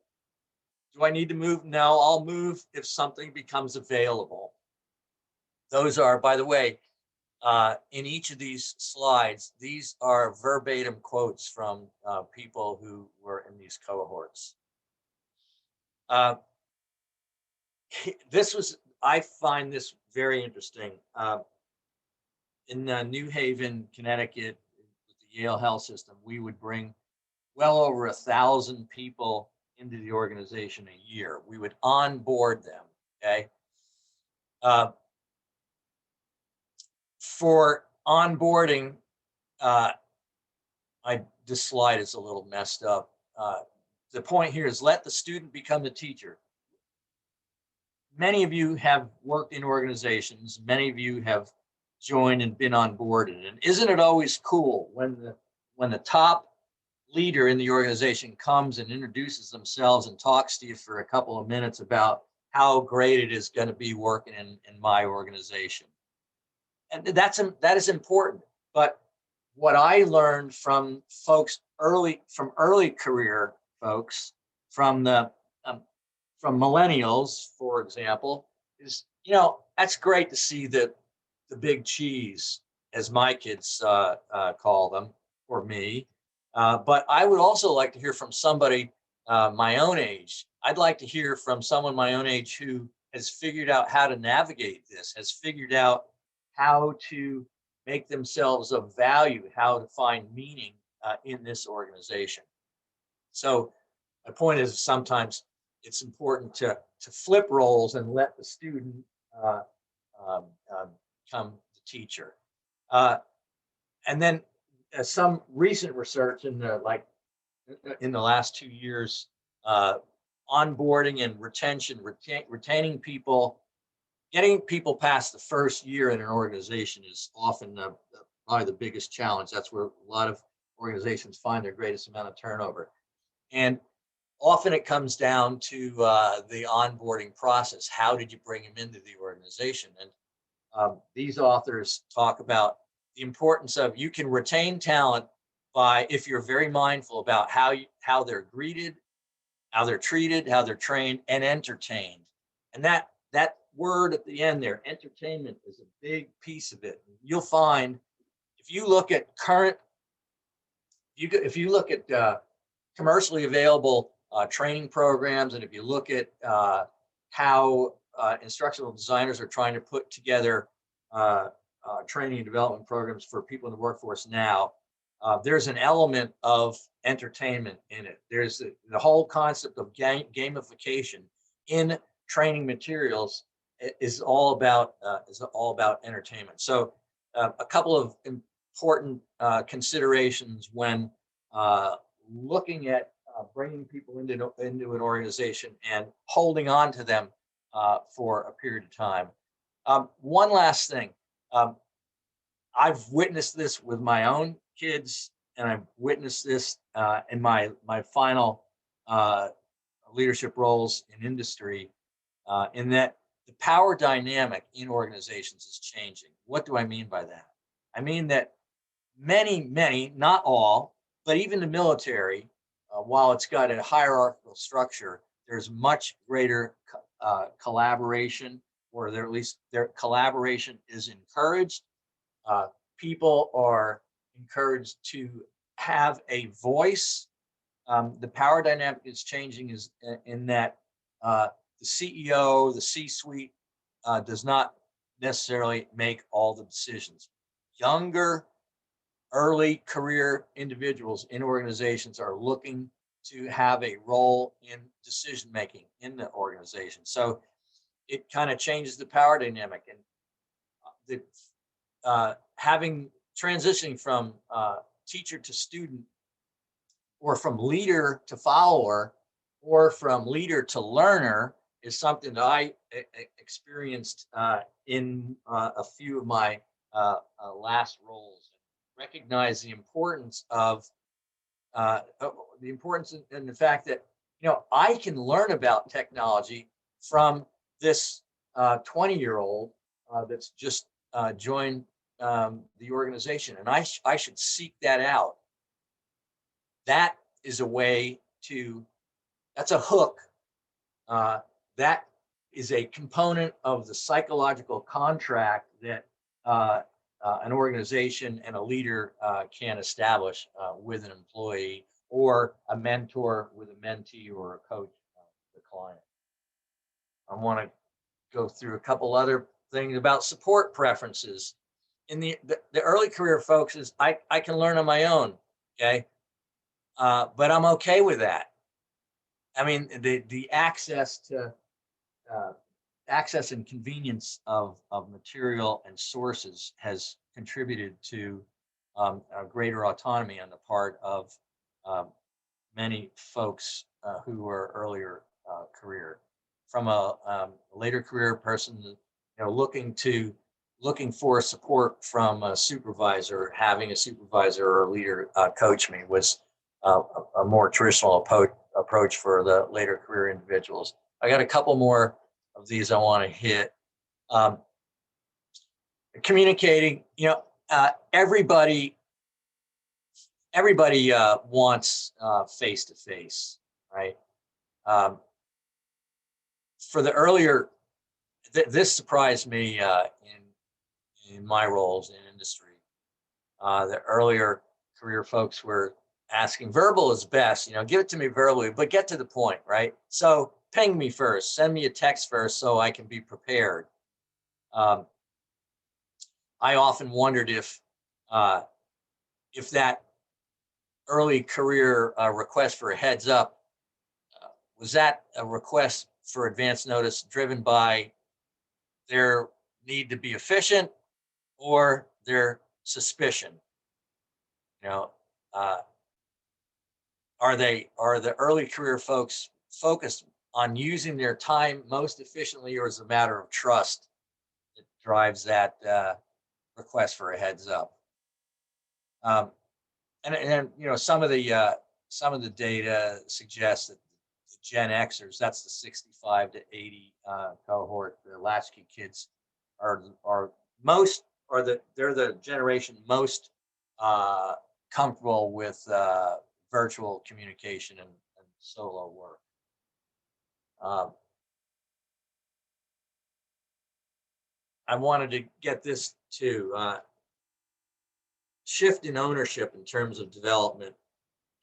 do I need to move? No, I'll move if something becomes available. Those are, by the way, in each of these slides, these are verbatim quotes from people who were in these cohorts. I find this very interesting. In New Haven, Connecticut, with the Yale Health System, we would bring well over 1,000 people into the organization a year. We would onboard them, okay? For onboarding, this slide is a little messed up. The point here is let the student become the teacher. Many of you have worked in organizations. Many of you have joined and been onboarded. And isn't it always cool when the top leader in the organization comes and introduces themselves and talks to you for a couple of minutes about how great it is going to be working in my organization? And that is important. But what I learned from folks early career folks, from millennials, for example, is, that's great to see the big cheese, as my kids call them, or me. But I would also like to hear from somebody my own age. I'd like to hear from someone my own age who has figured out how to navigate this, has figured out how to make themselves of value, how to find meaning in this organization. So my point is, sometimes it's important to flip roles and let the student become the teacher. And then some recent research in the last 2 years, onboarding and retention, retaining people, getting people past the first year in an organization is often probably the biggest challenge. That's where a lot of organizations find their greatest amount of turnover. And often it comes down to the onboarding process. How did you bring them into the organization? And these authors talk about the importance of, you can retain talent by, if you're very mindful about how they're greeted, how they're treated, how they're trained and entertained. And that word at the end there, entertainment, is a big piece of it. You'll find, if you look at commercially available training programs, and if you look at how instructional designers are trying to put together training and development programs for people in the workforce now, there's an element of entertainment in it. There's the whole concept of gamification in training materials is all about entertainment. So a couple of important considerations when looking at bringing people into an organization and holding on to them for a period of time. One last thing. I've witnessed this with my own kids, and I've witnessed this in my final leadership roles in industry, in that the power dynamic in organizations is changing. What do I mean by that? I mean that many, not all, but even the military, while it's got a hierarchical structure, there's much greater collaboration, or there, at least their collaboration is encouraged. People are encouraged to have a voice. The power dynamic is changing is in that the CEO, the C-suite does not necessarily make all the decisions. Younger, early career individuals in organizations are looking to have a role in decision making in the organization. So it kind of changes the power dynamic, and having transitioning from teacher to student, or from leader to follower, or from leader to learner is something that I experienced in a few of my last roles. Recognize the importance of and the fact that, you know, I can learn about technology from this 20-year-old that's just joined the organization, and I should seek that out. That is a way to, that's a hook. That is a component of the psychological contract that an organization and a leader can establish with an employee, or a mentor with a mentee, or a coach with a client. I want to go through a couple other things about support preferences. In the early career folks is I can learn on my own, okay? But I'm okay with that. I mean, the access to access and convenience of material and sources has contributed to a greater autonomy on the part of many folks who are earlier career. From a later career person, you know, looking for support from a supervisor, having a supervisor or a leader coach me was a more traditional approach for the later career individuals. I got a couple more of these I want to hit. Communicating, you know, everybody wants face to face, right? For the earlier, this surprised me in my roles in industry. The earlier career folks were asking, verbal is best, you know, give it to me verbally, but get to the point, right? So ping me first, send me a text first so I can be prepared. I often wondered if that early career request for a heads up, was that a request for advance notice driven by their need to be efficient, or their suspicion? You know, are the early career folks focused on using their time most efficiently, or is it a matter of trust that drives that request for a heads up? And you know, some of the data suggests that the Gen Xers, that's the 65 to 80 cohort, the latchkey kids, are they're the generation most comfortable with virtual communication and solo work. I wanted to get this too. Shift in ownership in terms of development,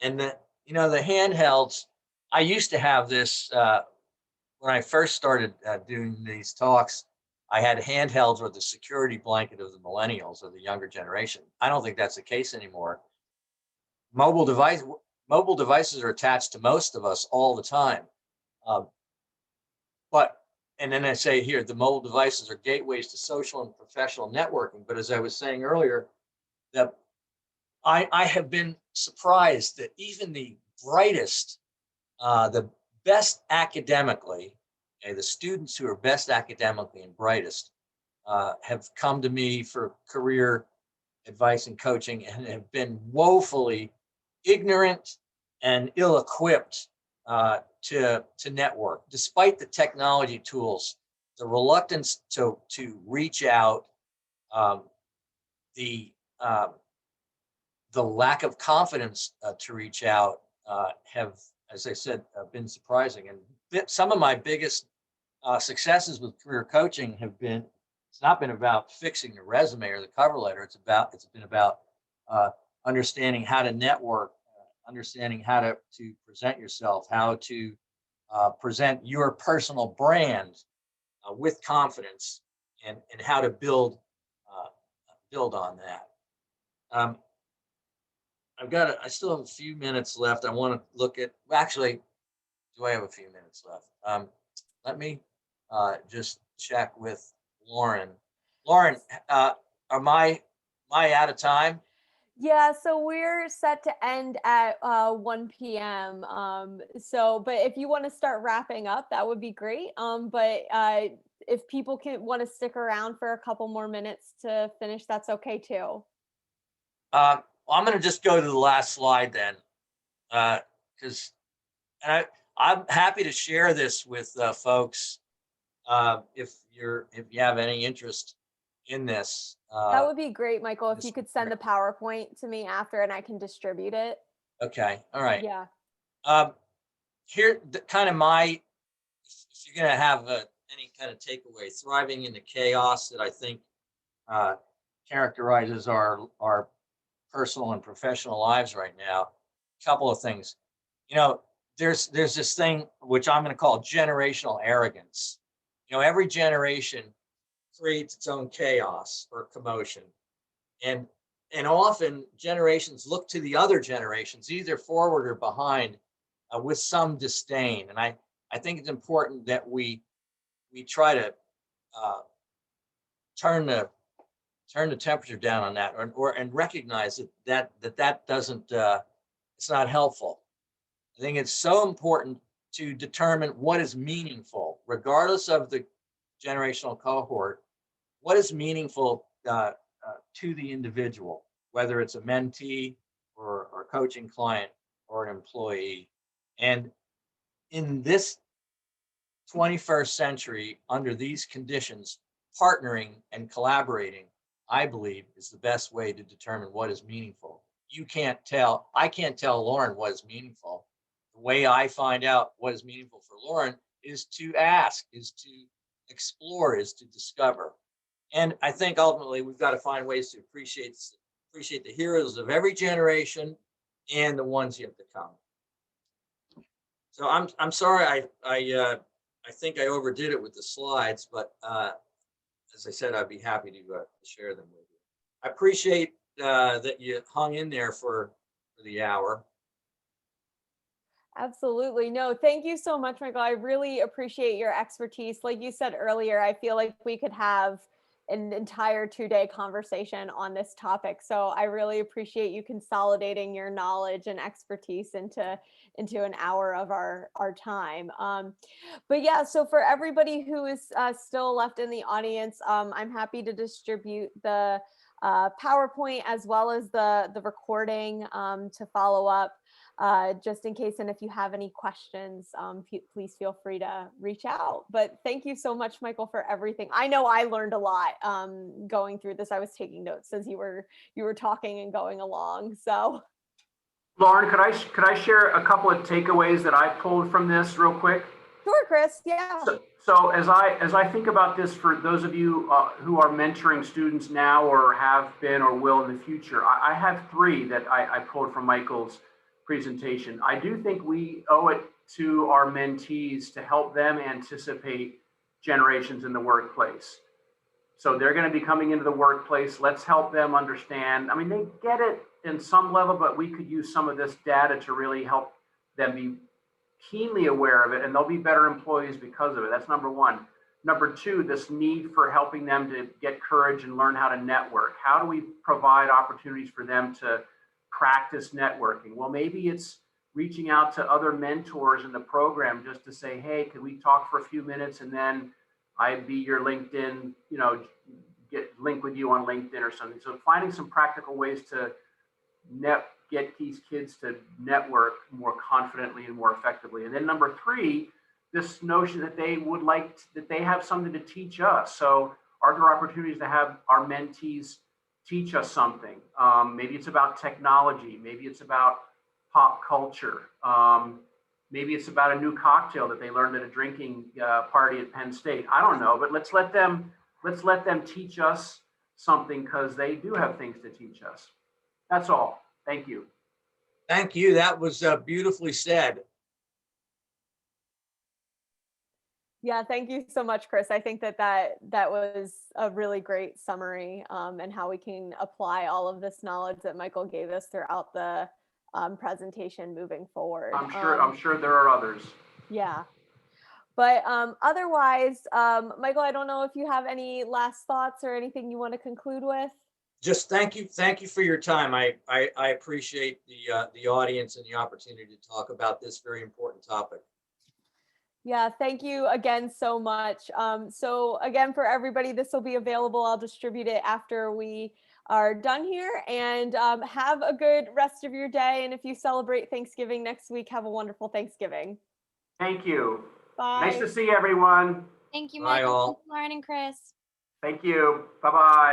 and you know, the handhelds. I used to have this when I first started doing these talks. I had handhelds with the security blanket of the millennials, or the younger generation. I don't think that's the case anymore. Mobile devices are attached to most of us all the time. And then I say here, the mobile devices are gateways to social and professional networking. But as I was saying earlier, that I have been surprised that even the brightest, the best academically, okay, the students who are best academically and brightest have come to me for career advice and coaching and have been woefully ignorant and ill-equipped to network, despite the technology tools. The reluctance to reach out, the lack of confidence to reach out have, as I said, been surprising. And some of my biggest successes with career coaching have been, it's not been about fixing the resume or the cover letter. It's been about understanding how to network, understanding how to present yourself, how to present your personal brand with confidence, and how to build on that. I still have a few minutes left. I want to look at, actually, do I have a few minutes left? Let me just check with Lauren. Lauren, am I out of time? Yeah, so we're set to end at 1 p.m. But if you want to start wrapping up, that would be great. But if people want to stick around for a couple more minutes to finish, that's okay too. I'm going to just go to the last slide then, because I'm happy to share this with folks if you have any interest in this. That would be great, Michael, if you could send the PowerPoint to me after and I can distribute it. Okay. All right. Yeah. Here, kind of if you're going to have any kind of takeaway, thriving in the chaos that I think characterizes our personal and professional lives right now. A couple of things. There's this thing which I'm going to call generational arrogance. Every generation creates its own chaos or commotion, and often generations look to the other generations, either forward or behind, with some disdain. And I think it's important that we try to turn the temperature down on that, and recognize that doesn't it's not helpful. I think it's so important to determine what is meaningful, regardless of the generational cohort. What is meaningful to the individual, whether it's a mentee or a coaching client or an employee. And in this 21st century, under these conditions, partnering and collaborating, I believe, is the best way to determine what is meaningful. I can't tell Lauren what is meaningful. The way I find out what is meaningful for Lauren is to ask, is to explore, is to discover. And I think ultimately we've got to find ways to appreciate the heroes of every generation and the ones yet to come. So I'm sorry I think I overdid it with the slides, but as I said, I'd be happy to share them with you. I appreciate that you hung in there for the hour. Absolutely. No, thank you so much, Michael. I really appreciate your expertise. Like you said earlier, I feel like we could have an entire 2-day conversation on this topic. So I really appreciate you consolidating your knowledge and expertise into an hour of our time. But yeah, so for everybody who is still left in the audience, I'm happy to distribute the PowerPoint as well as the recording to follow up. Just in case, and if you have any questions, please feel free to reach out. But thank you so much, Michael, for everything. I know I learned a lot going through this. I was taking notes as you were talking and going along. So, Lauren, could I share a couple of takeaways that I pulled from this real quick? Sure, Chris. Yeah. So as I think about this, for those of you who are mentoring students now or have been or will in the future, I have 3 that I pulled from Michael's presentation. I do think we owe it to our mentees to help them anticipate generations in the workplace. So they're going to be coming into the workplace. Let's help them understand. I mean, they get it in some level, but we could use some of this data to really help them be keenly aware of it, and they'll be better employees because of it. That's number 1. Number 2, this need for helping them to get courage and learn how to network. How do we provide opportunities for them to practice networking? Well, maybe it's reaching out to other mentors in the program just to say, hey, could we talk for a few minutes, and then I'd be your LinkedIn, link with you on LinkedIn or something. So finding some practical ways to get these kids to network more confidently and more effectively. And then number three, this notion that they have something to teach us. So are there opportunities to have our mentees teach us something? Maybe it's about technology. Maybe it's about pop culture. Maybe it's about a new cocktail that they learned at a drinking party at Penn State. I don't know, but let's let them teach us something, because they do have things to teach us. That's all. Thank you. Thank you. That was beautifully said. Yeah, thank you so much, Chris. I think that was a really great summary, and how we can apply all of this knowledge that Michael gave us throughout the presentation moving forward. I'm sure there are others. Yeah. But otherwise, Michael, I don't know if you have any last thoughts or anything you want to conclude with. Just thank you for your time. I appreciate the audience and the opportunity to talk about this very important topic. Yeah, thank you again so much. So again, for everybody, this will be available. I'll distribute it after we are done here, and have a good rest of your day. And if you celebrate Thanksgiving next week, have a wonderful Thanksgiving. Thank you. Bye. Nice to see everyone. Thank you, Bye, Michael. all. Thank you, Lauren and Chris. Thank you. Bye-bye.